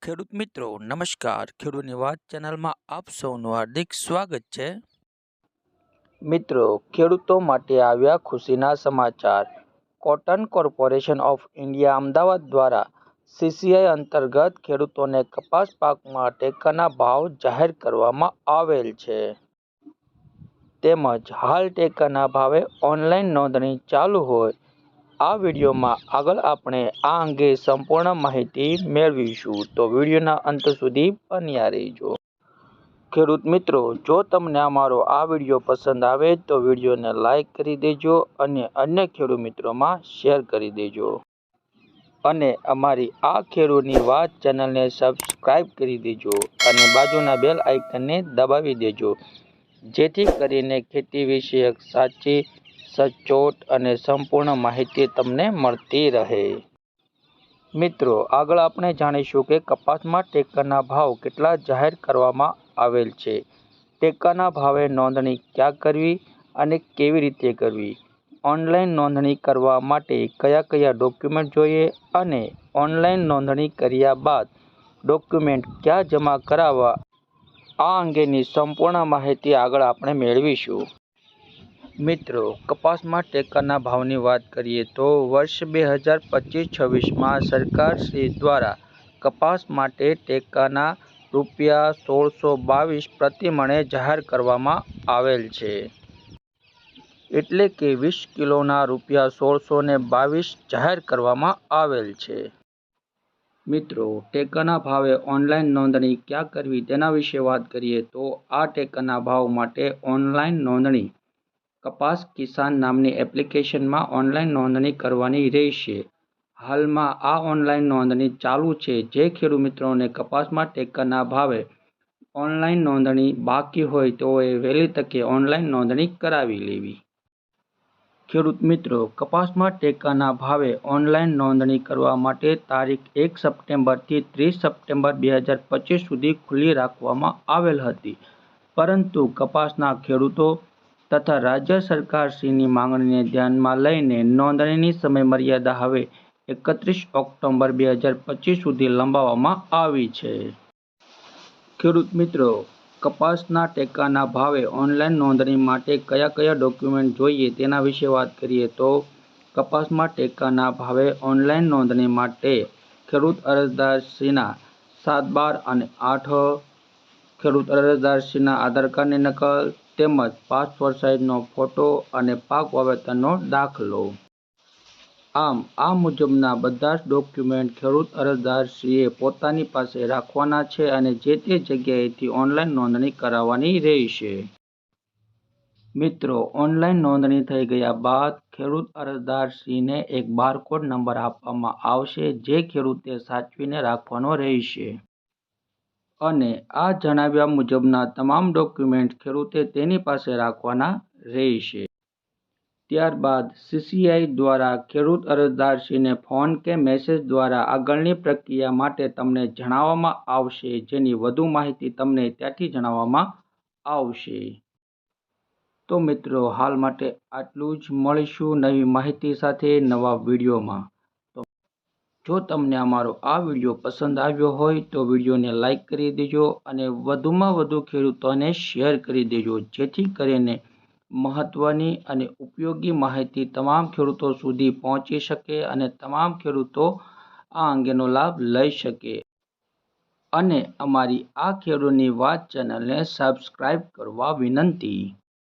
ખેડૂત મિત્રો નમસ્કાર. ખેડૂતની વાત ચેનલમાં આપ સૌનું હાર્દિક સ્વાગત છે. મિત્રો, ખેડૂતો માટે આવ્યા ખુશીના સમાચાર. Cotton corporation of India Ahmedabad દ્વારા સીસીઆઈ અંતર્ગત ખેડૂતોને કપાસ પાકમાં ટેકાના ભાવ જાહેર કરવામાં આવેલ છે. તેમજ હાલ ટેકાના ભાવે ઓનલાઈન નોંધણી ચાલુ હોય. આ વિડીયોમાં આગળ આપણે આ અંગે સંપૂર્ણ માહિતી મેળવીશું, તો વિડીયોના અંત સુધી બન્યા રહેજો. ખેડૂત મિત્રો, જો તમને અમારો આ વિડીયો પસંદ આવે તો વિડીયોને લાઈક કરી દેજો અને અન્ય ખેડૂત મિત્રોમાં શેર કરી દેજો. અને અમારી આ ખેડૂતની વાત ચેનલને સબસ્ક્રાઈબ કરી દેજો અને બાજુના બેલ આઇકનને દબાવી દેજો, જેથી કરીને ખેતી વિષયક સાચી, સચોટ અને સંપૂર્ણ માહિતી તમને મળતી રહે. મિત્રો, આગળ આપણે જાણીશું કે કપાસમાં ટેકાના ભાવ કેટલા જાહેર કરવામાં આવેલ છે. ટેકાના ભાવે નોંધણી ક્યાં કરવી અને કેવી રીતે કરવી, ઓનલાઈન નોંધણી કરવા માટે કયા કયા ડોક્યુમેન્ટ જોઈએ અને ઓનલાઈન નોંધણી કર્યા બાદ ડોક્યુમેન્ટ ક્યાં જમા કરાવવા, આ અંગેની સંપૂર્ણ માહિતી આગળ આપણે મેળવીશું. મિત્રો, કપાસમાં ટેકાના ભાવની વાત કરીએ તો વર્ષ 2025-26માં સરકારશ્રી દ્વારા કપાસ માટે ટેકાના ₹1622 પ્રતિ મણે જાહેર કરવામાં આવેલ છે. એટલે કે 20 કિલોના ₹1622 જાહેર કરવામાં આવેલ છે. મિત્રો, ટેકાના ભાવે ઓનલાઈન નોંધણી ક્યાં કરવી તેના વિશે વાત કરીએ તો આ ટેકાના ભાવ માટે ઓનલાઈન નોંધણી કપાસ કિસાન નામની એપ્લિકેશનમાં ઓનલાઈન નોંધણી કરવાની રહેશે. હાલમાં આ ઓનલાઈન નોંધણી ચાલુ છે. જે ખેડૂત મિત્રોને કપાસમાં ટેકાના ભાવે ઓનલાઈન નોંધણી બાકી હોય તેઓએ વહેલી તકે ઓનલાઈન નોંધણી કરાવી લેવી. ખેડૂત મિત્રો, કપાસમાં ટેકાના ભાવે ઓનલાઈન નોંધણી કરવા માટે તારીખ 1 સપ્ટેમ્બરથી 30 સપ્ટેમ્બર 2025 સુધી ખુલ્લી રાખવામાં આવેલ હતી, પરંતુ કપાસના ખેડૂતો તથા રાજ્ય સરકારશ્રીની માંગણીને ધ્યાનમાં લઈને નોંધણીની સમયમર્યાદા હવે 31 ઓક્ટોબર 2025 સુધી લંબાવવામાં આવી છે. ખેડૂત મિત્રો, કપાસના ટેકાના ભાવે ઓનલાઈન નોંધણી માટે કયા કયા ડોક્યુમેન્ટ જોઈએ તેના વિશે વાત કરીએ તો કપાસમાં ટેકાના ભાવે ઓનલાઈન નોંધણી માટે ખેડૂત અરજદારશ્રીના 7, 12 અને 8 ખેડૂત અરજદારશ્રીના આધાર કાર્ડની નકલ તેમજ પાસપોર્ટ સાઇઝનો ફોટો અને પાક વાવેતરનો દાખલો. આમ આ મુજબના બધા જ ડોક્યુમેન્ટ ખેડૂત અરજદારશ્રીએ પોતાની પાસે રાખવાના છે અને જે તે જગ્યાએથી ઓનલાઈન નોંધણી કરાવવાની રહેશે. મિત્રો, ઓનલાઈન નોંધણી થઈ ગયા બાદ ખેડૂત અરજદારશ્રીને એક બારકોડ નંબર આપવામાં આવશે, જે ખેડૂતે સાચવીને રાખવાનો રહેશે. અને આ જણાવ્યા મુજબના તમામ ડોક્યુમેન્ટ ખેડૂતે તેની પાસે રાખવાના રહેશે. ત્યારબાદ સીસીઆઈ દ્વારા ખેડૂત અરજદારશ્રીને ફોન કે મેસેજ દ્વારા આગળની પ્રક્રિયા માટે તમને જણાવવામાં આવશે, જેની વધુ માહિતી તમને ત્યાંથી જણાવવામાં આવશે. તો મિત્રો, હાલ માટે આટલું જ. મળીશું નવી માહિતી સાથે નવા વિડીયોમાં. જો તમને અમારો આ વિડીયો પસંદ આવ્યો હોય તો વિડીયોને લાઈક કરી દેજો અને વધુમાં વધુ ખેડૂતોને શેર કરી દેજો, જેથી કરીને મહત્વની અને ઉપયોગી માહિતી તમામ ખેડૂતો સુધી પહોંચી શકે અને તમામ ખેડૂતો આ અંગેનો લાભ લઈ શકે. અને અમારી આ ખેડૂતની વાત ચેનલને સબસ્ક્રાઈબ કરવા વિનંતી.